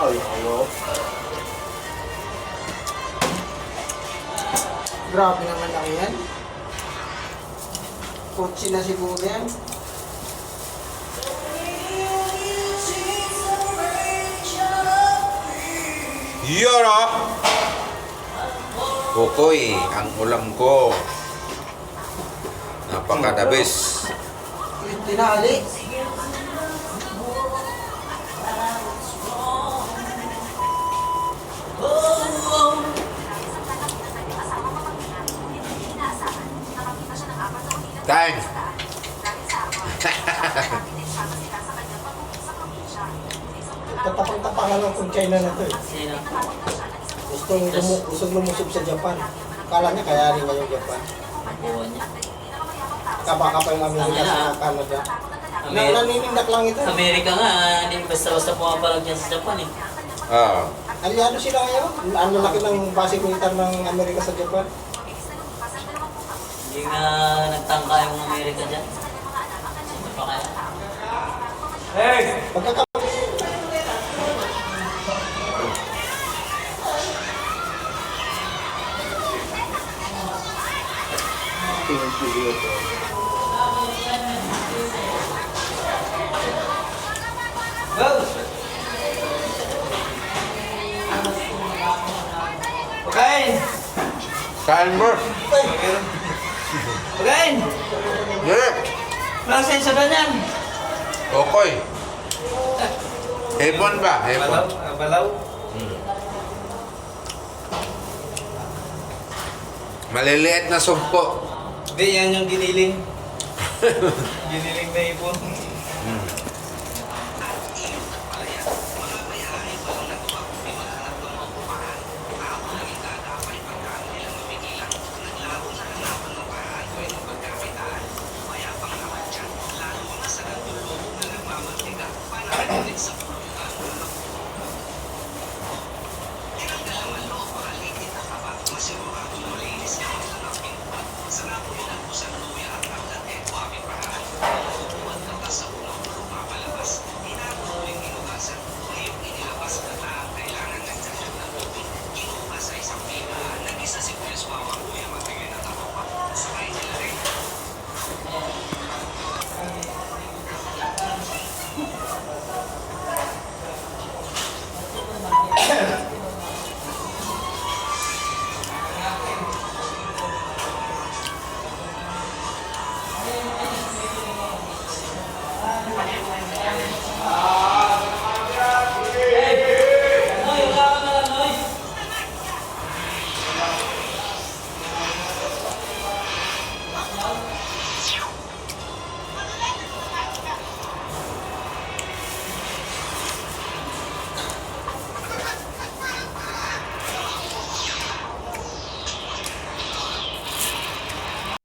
Ay, ayaw. Grabe naman lang yan. Kotse na siguro yan. Yara! Kukoy, ang ulam ko. Napakadabis. Yung tinali. Time! Tapang-tapangan lang kung China na to eh. Sino? Gustong lumusog sa Japan. Kala niya kaya rin ngayong Japan. Buwan niya. Kabaka pa yung Amerika sa Canada. Naninindak lang ito. Amerika nga, hindi basta-basta pumapalag dyan sa Japan eh. Ah. Aliado sila ngayon. Ang laki ng base militar ng Amerika sa Japan. Hindi nga nagtangka yung Amerika dyan. Sino pa kaya? Pagkaka... Pagkain! Kain mo! Pagkain! Yeah! Walang sensya ba yan? Okay. Hepon ba? Hepon. Balaw? Maliliit na sumpo. Hindi, yan yung giniling. Giniling na ipon.